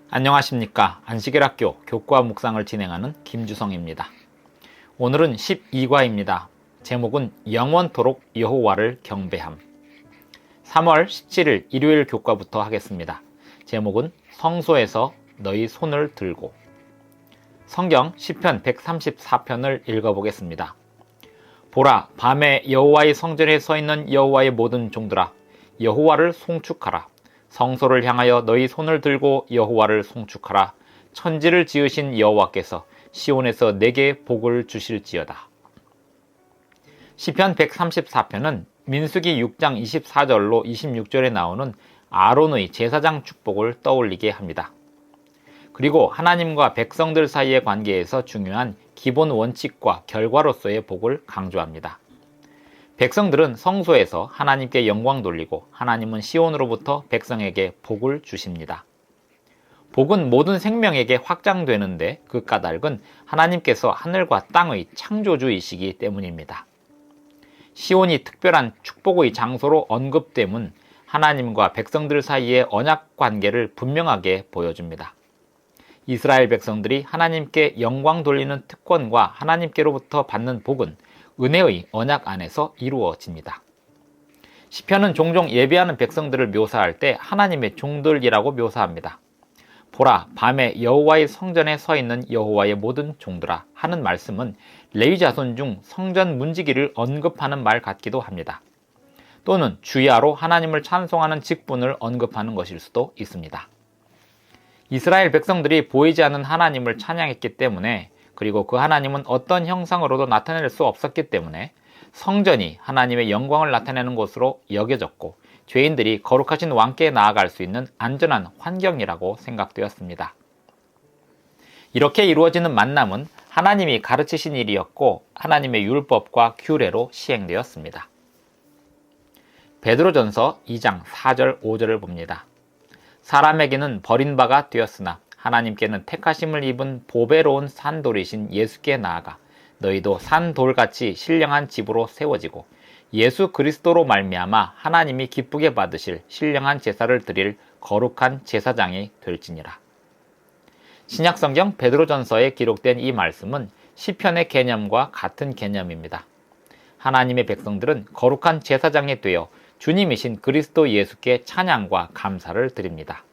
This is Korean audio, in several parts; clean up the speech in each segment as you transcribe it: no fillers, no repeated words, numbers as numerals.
안녕하십니까. 안식일학교 교과 묵상을 진행하는 김주성입니다. 오늘은 12과입니다. 제목은 영원토록 여호와를 경배함. 3월 17일 일요일 교과부터 하겠습니다. 제목은 성소에서 너희 손을 들고. 성경 시편 134편을 읽어보겠습니다. 보라, 밤에 여호와의 성전에 서 있는 여호와의 모든 종들아, 여호와를 송축하라. 성소를 향하여 너희 손을 들고 여호와를 송축하라. 천지를 지으신 여호와께서 시온에서 내게 복을 주실지어다. 시편 134편은 민수기 6장 24절로 26절에 나오는 아론의 제사장 축복을 떠올리게 합니다. 그리고 하나님과 백성들 사이의 관계에서 중요한 기본 원칙과 결과로서의 복을 강조합니다. 백성들은 성소에서 하나님께 영광 돌리고 하나님은 시온으로부터 백성에게 복을 주십니다. 복은 모든 생명에게 확장되는데 그 까닭은 하나님께서 하늘과 땅의 창조주이시기 때문입니다. 시온이 특별한 축복의 장소로 언급됨은 하나님과 백성들 사이의 언약 관계를 분명하게 보여줍니다. 이스라엘 백성들이 하나님께 영광 돌리는 특권과 하나님께로부터 받는 복은 은혜의 언약 안에서 이루어집니다. 시편은 종종 예배하는 백성들을 묘사할 때 하나님의 종들이라고 묘사합니다. 보라, 밤에 여호와의 성전에 서 있는 여호와의 모든 종들아 하는 말씀은 레위 자손 중 성전 문지기를 언급하는 말 같기도 합니다. 또는 주야로 하나님을 찬송하는 직분을 언급하는 것일 수도 있습니다. 이스라엘 백성들이 보이지 않는 하나님을 찬양했기 때문에, 그리고 그 하나님은 어떤 형상으로도 나타낼 수 없었기 때문에 성전이 하나님의 영광을 나타내는 곳으로 여겨졌고 죄인들이 거룩하신 왕께 나아갈 수 있는 안전한 환경이라고 생각되었습니다. 이렇게 이루어지는 만남은 하나님이 가르치신 일이었고 하나님의 율법과 규례로 시행되었습니다. 베드로전서 2장 4절 5절을 봅니다. 사람에게는 버린 바가 되었으나 하나님께는 택하심을 입은 보배로운 산돌이신 예수께 나아가 너희도 산돌같이 신령한 집으로 세워지고 예수 그리스도로 말미암아 하나님이 기쁘게 받으실 신령한 제사를 드릴 거룩한 제사장이 될지니라. 신약성경 베드로전서에 기록된 이 말씀은 시편의 개념과 같은 개념입니다. 하나님의 백성들은 거룩한 제사장이 되어 주님이신 그리스도 예수께 찬양과 감사를 드립니다.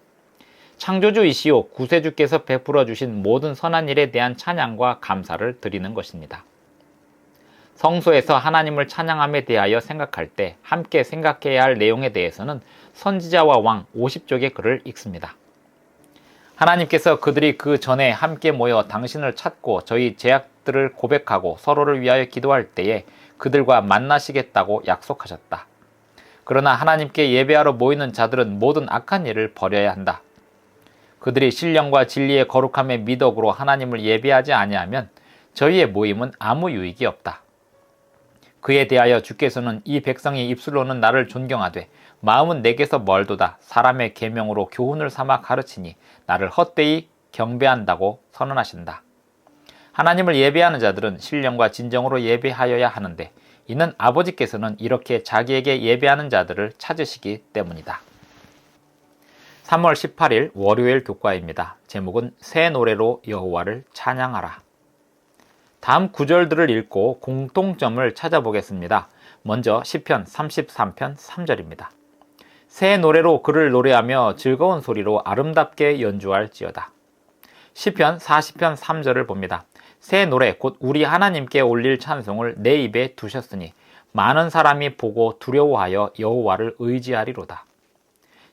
창조주이시오 구세주께서 베풀어 주신 모든 선한 일에 대한 찬양과 감사를 드리는 것입니다. 성소에서 하나님을 찬양함에 대하여 생각할 때 함께 생각해야 할 내용에 대해서는 선지자와 왕 50쪽의 글을 읽습니다. 하나님께서 그들이 그 전에 함께 모여 당신을 찾고 저희 죄악들을 고백하고 서로를 위하여 기도할 때에 그들과 만나시겠다고 약속하셨다. 그러나 하나님께 예배하러 모이는 자들은 모든 악한 일을 버려야 한다. 그들이 신령과 진리의 거룩함의 미덕으로 하나님을 예배하지 아니하면 저희의 모임은 아무 유익이 없다. 그에 대하여 주께서는 이 백성이 입술로는 나를 존경하되 마음은 내게서 멀도다 사람의 계명으로 교훈을 삼아 가르치니 나를 헛되이 경배한다고 선언하신다. 하나님을 예배하는 자들은 신령과 진정으로 예배하여야 하는데 이는 아버지께서는 이렇게 자기에게 예배하는 자들을 찾으시기 때문이다. 3월 18일 월요일 교과입니다. 제목은 새 노래로 여호와를 찬양하라. 다음 구절들을 읽고 공통점을 찾아보겠습니다. 먼저 시편 33편 3절입니다. 새 노래로 그를 노래하며 즐거운 소리로 아름답게 연주할지어다. 시편 40편 3절을 봅니다. 새 노래 곧 우리 하나님께 올릴 찬송을 내 입에 두셨으니 많은 사람이 보고 두려워하여 여호와를 의지하리로다.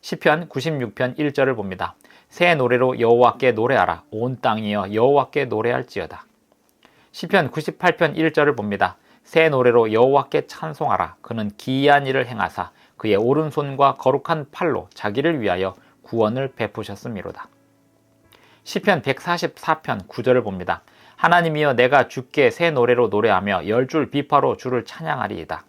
시편 96편 1절을 봅니다. 새 노래로 여호와께 노래하라. 온 땅이여 여호와께 노래할지어다. 시편 98편 1절을 봅니다. 새 노래로 여호와께 찬송하라. 그는 기이한 일을 행하사 그의 오른손과 거룩한 팔로 자기를 위하여 구원을 베푸셨음이로다. 시편 144편 9절을 봅니다. 하나님이여 내가 주께 새 노래로 노래하며 열줄 비파로 주를 찬양하리이다.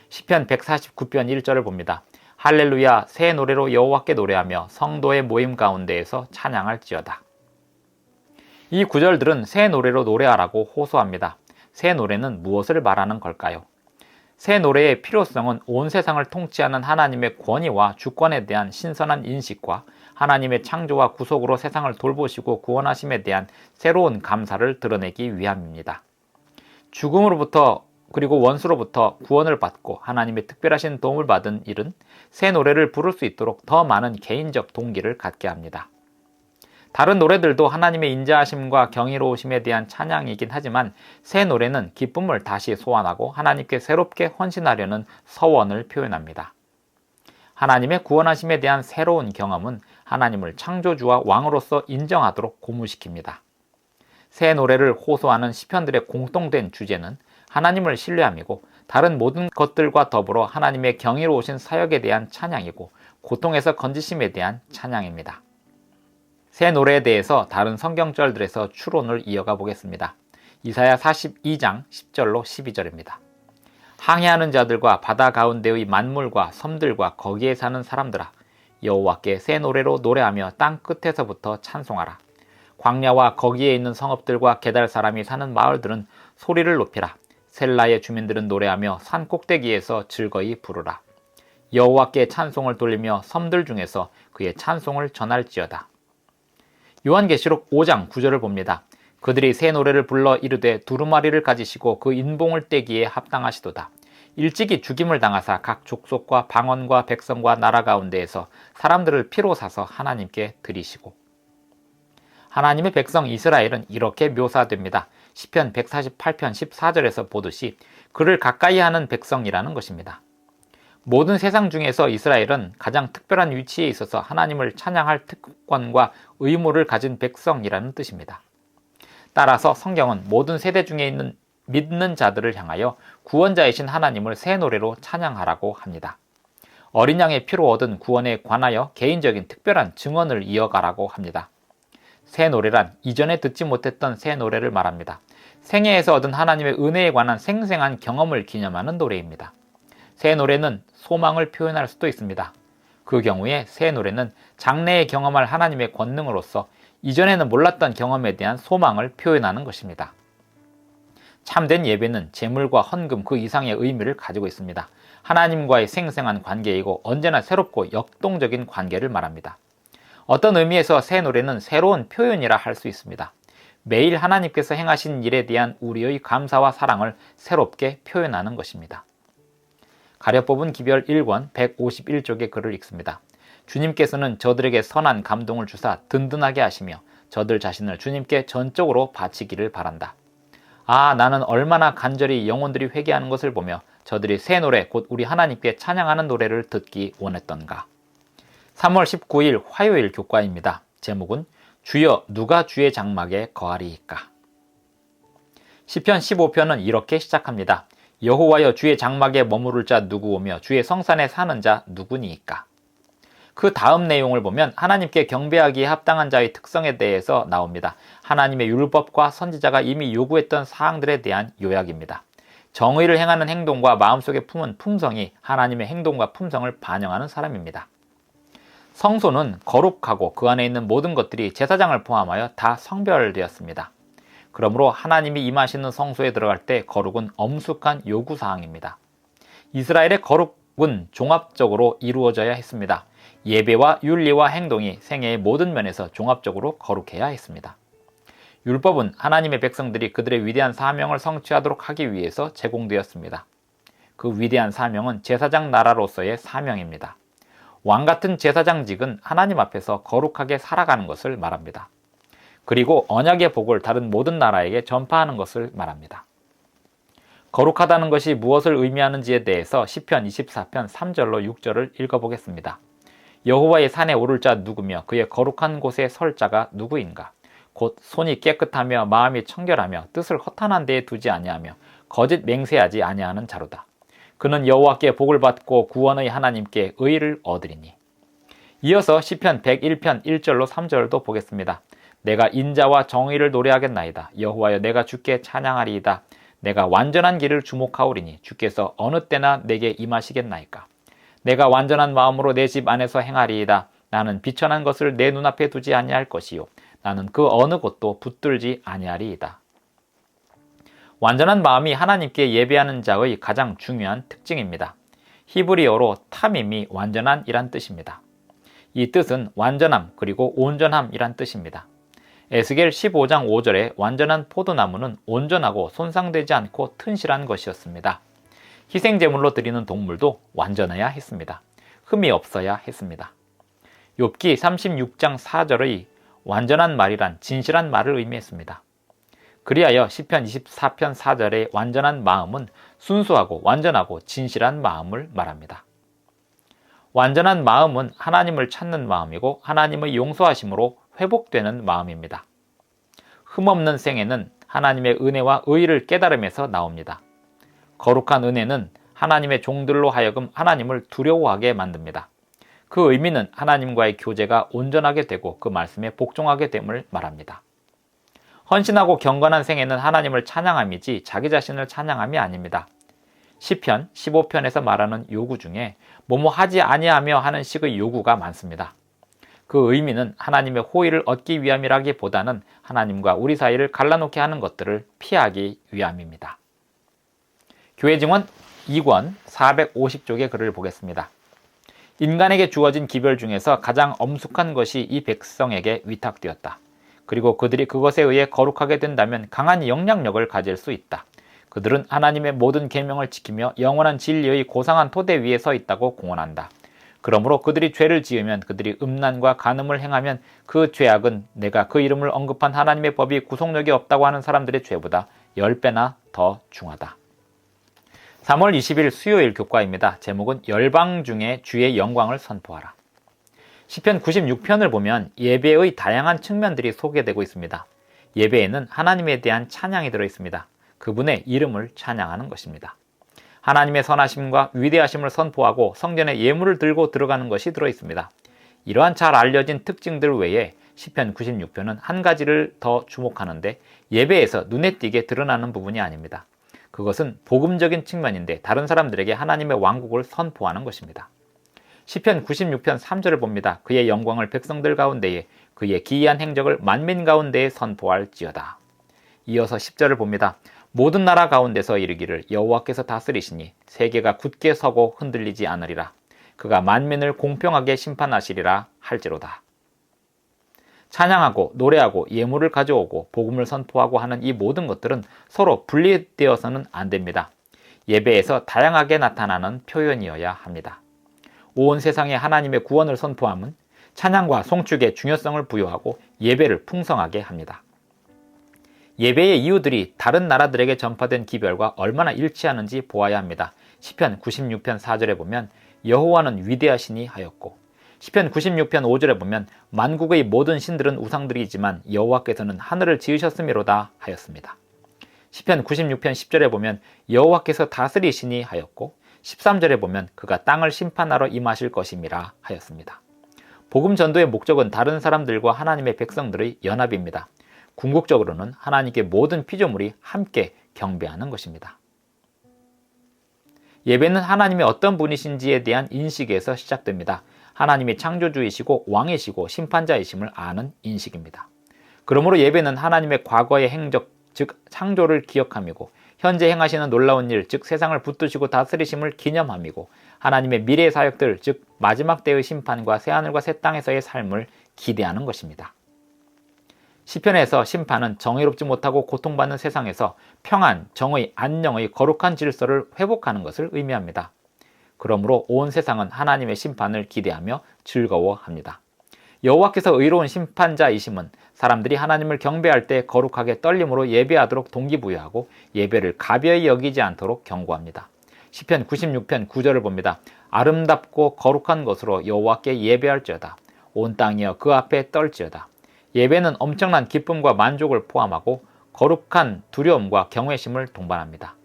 시편 149편 1절을 봅니다. 할렐루야 새 노래로 여호와께 노래하며 성도의 모임 가운데에서 찬양할지어다. 이 구절들은 새 노래로 노래하라고 호소합니다. 새 노래는 무엇을 말하는 걸까요? 새 노래의 필요성은 온 세상을 통치하는 하나님의 권위와 주권에 대한 신선한 인식과 하나님의 창조와 구속으로 세상을 돌보시고 구원하심에 대한 새로운 감사를 드러내기 위함입니다. 죽음으로부터 그리고 원수로부터 구원을 받고 하나님의 특별하신 도움을 받은 일은 새 노래를 부를 수 있도록 더 많은 개인적 동기를 갖게 합니다. 다른 노래들도 하나님의 인자하심과 경이로우심에 대한 찬양이긴 하지만 새 노래는 기쁨을 다시 소환하고 하나님께 새롭게 헌신하려는 서원을 표현합니다. 하나님의 구원하심에 대한 새로운 경험은 하나님을 창조주와 왕으로서 인정하도록 고무시킵니다. 새 노래를 호소하는 시편들의 공통된 주제는 하나님을 신뢰함이고 다른 모든 것들과 더불어 하나님의 경이로우신 사역에 대한 찬양이고 고통에서 건지심에 대한 찬양입니다. 새 노래에 대해서 다른 성경절들에서 추론을 이어가 보겠습니다. 이사야 42장 10절로 12절입니다. 항해하는 자들과 바다 가운데의 만물과 섬들과 거기에 사는 사람들아, 여호와께 새 노래로 노래하며 땅 끝에서부터 찬송하라. 광야와 거기에 있는 성읍들과 게달 사람이 사는 마을들은 소리를 높이라. 셀라의 주민들은 노래하며 산 꼭대기에서 즐거이 부르라. 여호와께 찬송을 돌리며 섬들 중에서 그의 찬송을 전할지어다. 요한계시록 5장 9절을 봅니다. 그들이 새 노래를 불러 이르되 두루마리를 가지시고 그 인봉을 떼기에 합당하시도다. 일찍이 죽임을 당하사 각 족속과 방언과 백성과 나라 가운데에서 사람들을 피로 사서 하나님께 드리시고. 하나님의 백성 이스라엘은 이렇게 묘사됩니다. 시편 148편 14절에서 보듯이 그를 가까이 하는 백성이라는 것입니다. 모든 세상 중에서 이스라엘은 가장 특별한 위치에 있어서 하나님을 찬양할 특권과 의무를 가진 백성이라는 뜻입니다. 따라서 성경은 모든 세대 중에 있는 믿는 자들을 향하여 구원자이신 하나님을 새 노래로 찬양하라고 합니다. 어린 양의 피로 얻은 구원에 관하여 개인적인 특별한 증언을 이어가라고 합니다. 새 노래란 이전에 듣지 못했던 새 노래를 말합니다. 생애에서 얻은 하나님의 은혜에 관한 생생한 경험을 기념하는 노래입니다. 새 노래는 소망을 표현할 수도 있습니다. 그 경우에 새 노래는 장래에 경험할 하나님의 권능으로서 이전에는 몰랐던 경험에 대한 소망을 표현하는 것입니다. 참된 예배는 제물과 헌금 그 이상의 의미를 가지고 있습니다. 하나님과의 생생한 관계이고 언제나 새롭고 역동적인 관계를 말합니다. 어떤 의미에서 새 노래는 새로운 표현이라 할 수 있습니다. 매일 하나님께서 행하신 일에 대한 우리의 감사와 사랑을 새롭게 표현하는 것입니다. 가려뽑은 기별 1권 151쪽의 글을 읽습니다. 주님께서는 저들에게 선한 감동을 주사 든든하게 하시며 저들 자신을 주님께 전적으로 바치기를 바란다. 아, 나는 얼마나 간절히 영혼들이 회개하는 것을 보며 저들이 새 노래 곧 우리 하나님께 찬양하는 노래를 듣기 원했던가. 3월 19일 화요일 교과입니다. 제목은 주여 누가 주의 장막에 거하리이까. 시편 15편은 이렇게 시작합니다. 여호와여 주의 장막에 머무를 자 누구오며 주의 성산에 사는 자 누구니이까. 그 다음 내용을 보면 하나님께 경배하기에 합당한 자의 특성에 대해서 나옵니다. 하나님의 율법과 선지자가 이미 요구했던 사항들에 대한 요약입니다. 정의를 행하는 행동과 마음속에 품은 품성이 하나님의 행동과 품성을 반영하는 사람입니다. 성소는 거룩하고 그 안에 있는 모든 것들이 제사장을 포함하여 다 성별되었습니다. 그러므로 하나님이 임하시는 성소에 들어갈 때 거룩은 엄숙한 요구사항입니다. 이스라엘의 거룩은 종합적으로 이루어져야 했습니다. 예배와 윤리와 행동이 생애의 모든 면에서 종합적으로 거룩해야 했습니다. 율법은 하나님의 백성들이 그들의 위대한 사명을 성취하도록 하기 위해서 제공되었습니다. 그 위대한 사명은 제사장 나라로서의 사명입니다. 왕같은 제사장직은 하나님 앞에서 거룩하게 살아가는 것을 말합니다. 그리고 언약의 복을 다른 모든 나라에게 전파하는 것을 말합니다. 거룩하다는 것이 무엇을 의미하는지에 대해서 시편 24편 3절로 6절을 읽어보겠습니다. 여호와의 산에 오를 자 누구며 그의 거룩한 곳에 설 자가 누구인가? 곧 손이 깨끗하며 마음이 청결하며 뜻을 허탄한 데에 두지 아니하며 거짓 맹세하지 아니하는 자로다. 그는 여호와께 복을 받고 구원의 하나님께 의를 얻으리니. 이어서 시편 101편 1절로 3절도 보겠습니다. 내가 인자와 정의를 노래하겠나이다. 여호와여 내가 주께 찬양하리이다. 내가 완전한 길을 주목하오리니 주께서 어느 때나 내게 임하시겠나이까. 내가 완전한 마음으로 내 집 안에서 행하리이다. 나는 비천한 것을 내 눈앞에 두지 아니할 것이요 나는 그 어느 곳도 붙들지 아니하리이다. 완전한 마음이 하나님께 예배하는 자의 가장 중요한 특징입니다. 히브리어로 타밈이 완전한 이란 뜻입니다. 이 뜻은 완전함 그리고 온전함이란 뜻입니다. 에스겔 15장 5절에 완전한 포도나무는 온전하고 손상되지 않고 튼실한 것이었습니다. 희생제물로 드리는 동물도 완전해야 했습니다. 흠이 없어야 했습니다. 욥기 36장 4절의 완전한 말이란 진실한 말을 의미했습니다. 그리하여 시편 24편 4절의 완전한 마음은 순수하고 완전하고 진실한 마음을 말합니다. 완전한 마음은 하나님을 찾는 마음이고 하나님의 용서하심으로 회복되는 마음입니다. 흠없는 생애는 하나님의 은혜와 의의를 깨달음에서 나옵니다. 거룩한 은혜는 하나님의 종들로 하여금 하나님을 두려워하게 만듭니다. 그 의미는 하나님과의 교제가 온전하게 되고 그 말씀에 복종하게 됨을 말합니다. 헌신하고 경건한 생애는 하나님을 찬양함이지 자기 자신을 찬양함이 아닙니다. 시편 15편에서 말하는 요구 중에 뭐뭐 하지 아니하며 하는 식의 요구가 많습니다. 그 의미는 하나님의 호의를 얻기 위함이라기보다는 하나님과 우리 사이를 갈라놓게 하는 것들을 피하기 위함입니다. 교회증언 2권 450쪽의 글을 보겠습니다. 인간에게 주어진 기별 중에서 가장 엄숙한 것이 이 백성에게 위탁되었다. 그리고 그들이 그것에 의해 거룩하게 된다면 강한 영향력을 가질 수 있다. 그들은 하나님의 모든 계명을 지키며 영원한 진리의 고상한 토대 위에 서 있다고 공언한다. 그러므로 그들이 죄를 지으면 그들이 음란과 간음을 행하면 그 죄악은 내가 그 이름을 언급한 하나님의 법이 구속력이 없다고 하는 사람들의 죄보다 10배나 더 중하다. 3월 20일 수요일 교과입니다. 제목은 열방 중에 주의 영광을 선포하라. 시편 96편을 보면 예배의 다양한 측면들이 소개되고 있습니다. 예배에는 하나님에 대한 찬양이 들어있습니다. 그분의 이름을 찬양하는 것입니다. 하나님의 선하심과 위대하심을 선포하고 성전에 예물을 들고 들어가는 것이 들어있습니다. 이러한 잘 알려진 특징들 외에 시편 96편은 한 가지를 더 주목하는데 예배에서 눈에 띄게 드러나는 부분이 아닙니다. 그것은 복음적인 측면인데 다른 사람들에게 하나님의 왕국을 선포하는 것입니다. 시편 96편 3절을 봅니다. 그의 영광을 백성들 가운데에 그의 기이한 행적을 만민 가운데에 선포할지어다. 이어서 10절을 봅니다. 모든 나라 가운데서 이르기를 여호와께서 다스리시니 세계가 굳게 서고 흔들리지 않으리라. 그가 만민을 공평하게 심판하시리라 할지로다. 찬양하고 노래하고 예물을 가져오고 복음을 선포하고 하는 이 모든 것들은 서로 분리되어서는 안 됩니다. 예배에서 다양하게 나타나는 표현이어야 합니다. 온 세상에 하나님의 구원을 선포함은 찬양과 송축에 중요성을 부여하고 예배를 풍성하게 합니다. 예배의 이유들이 다른 나라들에게 전파된 기별과 얼마나 일치하는지 보아야 합니다. 시편 96편 4절에 보면 여호와는 위대하시니 하였고, 시편 96편 5절에 보면 만국의 모든 신들은 우상들이지만 여호와께서는 하늘을 지으셨음이로다 하였습니다. 시편 96편 10절에 보면 여호와께서 다스리시니 하였고, 13절에 보면 그가 땅을 심판하러 임하실 것임이라 하였습니다. 복음 전도의 목적은 다른 사람들과 하나님의 백성들의 연합입니다. 궁극적으로는 하나님께 모든 피조물이 함께 경배하는 것입니다. 예배는 하나님이 어떤 분이신지에 대한 인식에서 시작됩니다. 하나님이 창조주이시고 왕이시고 심판자이심을 아는 인식입니다. 그러므로 예배는 하나님의 과거의 행적, 즉 창조를 기억함이고 현재 행하시는 놀라운 일, 즉 세상을 붙드시고 다스리심을 기념함이고 하나님의 미래 사역들, 즉 마지막 때의 심판과 새하늘과 새 땅에서의 삶을 기대하는 것입니다. 시편에서 심판은 정의롭지 못하고 고통받는 세상에서 평안, 정의, 안녕의 거룩한 질서를 회복하는 것을 의미합니다. 그러므로 온 세상은 하나님의 심판을 기대하며 즐거워합니다. 여호와께서 의로운 심판자이심은 사람들이 하나님을 경배할 때 거룩하게 떨림으로 예배하도록 동기부여하고 예배를 가벼이 여기지 않도록 경고합니다. 시편 96편 9절을 봅니다. 아름답고 거룩한 것으로 여호와께 예배할지어다. 온 땅이여 그 앞에 떨지어다. 예배는 엄청난 기쁨과 만족을 포함하고 거룩한 두려움과 경외심을 동반합니다.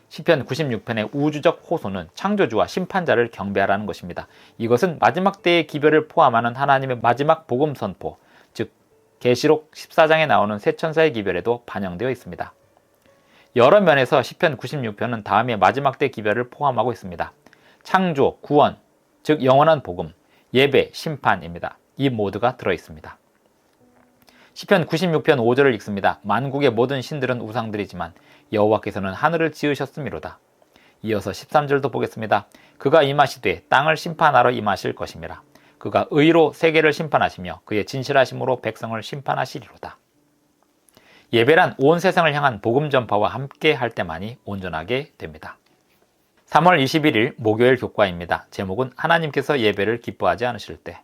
시편 96편의 우주적 호소는 창조주와 심판자를 경배하라는 것입니다. 이것은 마지막 때의 기별을 포함하는 하나님의 마지막 복음 선포, 즉 계시록 14장에 나오는 새 천사의 기별에도 반영되어 있습니다. 여러 면에서 시편 96편은 다음의 마지막 때 기별을 포함하고 있습니다. 창조, 구원, 즉 영원한 복음, 예배, 심판입니다. 이 모두가 들어있습니다. 시편 96편 5절을 읽습니다. 만국의 모든 신들은 우상들이지만 여호와께서는 하늘을 지으셨음이로다. 이어서 13절도 보겠습니다. 그가 임하시되 땅을 심판하러 임하실 것임이라. 그가 의로 세계를 심판하시며 그의 진실하심으로 백성을 심판하시리로다. 예배란 온 세상을 향한 복음 전파와 함께 할 때만이 온전하게 됩니다. 3월 21일 목요일 교과입니다. 제목은 하나님께서 예배를 기뻐하지 않으실 때.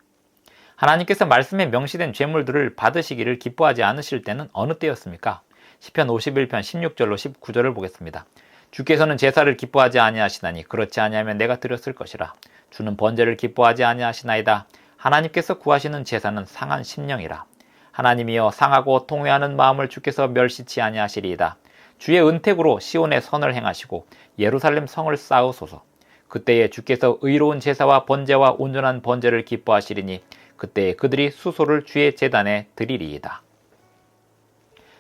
하나님께서 말씀에 명시된 제물들을 받으시기를 기뻐하지 않으실 때는 어느 때였습니까? 시편 51편 16절로 19절을 보겠습니다. 주께서는 제사를 기뻐하지 아니하시나니 그렇지 아니하면 내가 드렸을 것이라. 주는 번제를 기뻐하지 아니하시나이다. 하나님께서 구하시는 제사는 상한 심령이라. 하나님이여 상하고 통회하는 마음을 주께서 멸시치 아니하시리이다. 주의 은택으로 시온의 선을 행하시고 예루살렘 성을 쌓으소서. 그때에 주께서 의로운 제사와 번제와 온전한 번제를 기뻐하시리니 그때에 그들이 수소를 주의 제단에 드리리이다.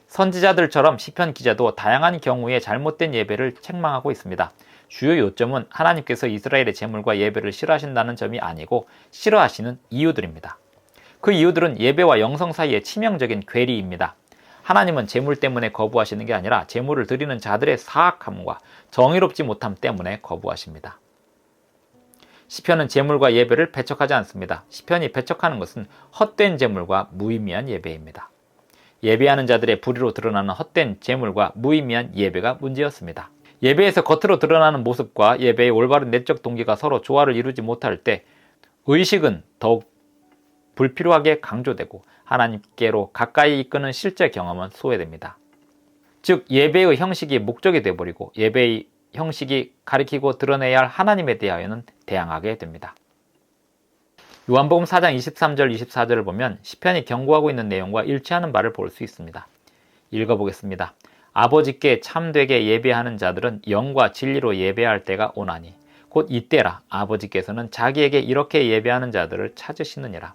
선지자들처럼 시편 기자도 다양한 경우에 잘못된 예배를 책망하고 있습니다. 주요 요점은 하나님께서 이스라엘의 제물과 예배를 싫어하신다는 점이 아니고 싫어하시는 이유들입니다. 그 이유들은 예배와 영성 사이의 치명적인 괴리입니다. 하나님은 제물 때문에 거부하시는 게 아니라 제물을 드리는 자들의 사악함과 정의롭지 못함 때문에 거부하십니다. 시편은 제물과 예배를 배척하지 않습니다. 시편이 배척하는 것은 헛된 제물과 무의미한 예배입니다. 예배하는 자들의 불의로 드러나는 헛된 제물과 무의미한 예배가 문제였습니다. 예배에서 겉으로 드러나는 모습과 예배의 올바른 내적 동기가 서로 조화를 이루지 못할 때 의식은 더욱 불필요하게 강조되고 하나님께로 가까이 이끄는 실제 경험은 소외됩니다. 즉 예배의 형식이 목적이 되어버리고 예배의 형식이 가리키고 드러내야 할 하나님에 대하여는 대항하게 됩니다. 요한복음 4장 23절 24절을 보면 시편이 경고하고 있는 내용과 일치하는 바를 볼 수 있습니다. 읽어보겠습니다. 아버지께 참되게 예배하는 자들은 영과 진리로 예배할 때가 오나니 곧 이때라. 아버지께서는 자기에게 이렇게 예배하는 자들을 찾으시느니라.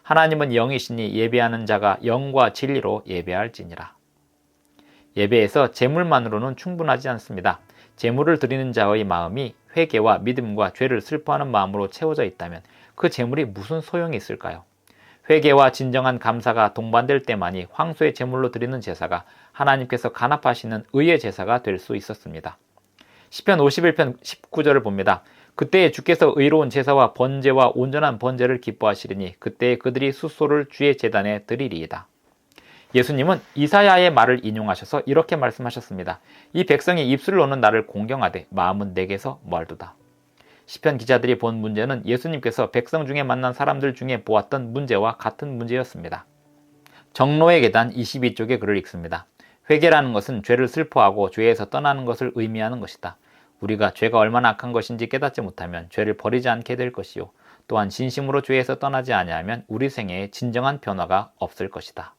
하나님은 영이시니 예배하는 자가 영과 진리로 예배할지니라. 예배에서 제물만으로는 충분하지 않습니다. 제물을 드리는 자의 마음이 회개와 믿음과 죄를 슬퍼하는 마음으로 채워져 있다면 그 제물이 무슨 소용이 있을까요? 회개와 진정한 감사가 동반될 때만이 황소의 제물로 드리는 제사가 하나님께서 간합하시는 의의 제사가 될 수 있었습니다. 시편 51편 19절을 봅니다. 그때에 주께서 의로운 제사와 번제와 온전한 번제를 기뻐하시리니 그때에 그들이 수소를 주의 제단에 드리리이다. 예수님은 이사야의 말을 인용하셔서 이렇게 말씀하셨습니다. 이 백성이 입술로는 나를 공경하되 마음은 내게서 멀도다. 시편 기자들이 본 문제는 예수님께서 백성 중에 만난 사람들 중에 보았던 문제와 같은 문제였습니다. 정로의 계단 22쪽에 글을 읽습니다. 회개라는 것은 죄를 슬퍼하고 죄에서 떠나는 것을 의미하는 것이다. 우리가 죄가 얼마나 악한 것인지 깨닫지 못하면 죄를 버리지 않게 될 것이요. 또한 진심으로 죄에서 떠나지 아니하면 우리 생애에 진정한 변화가 없을 것이다.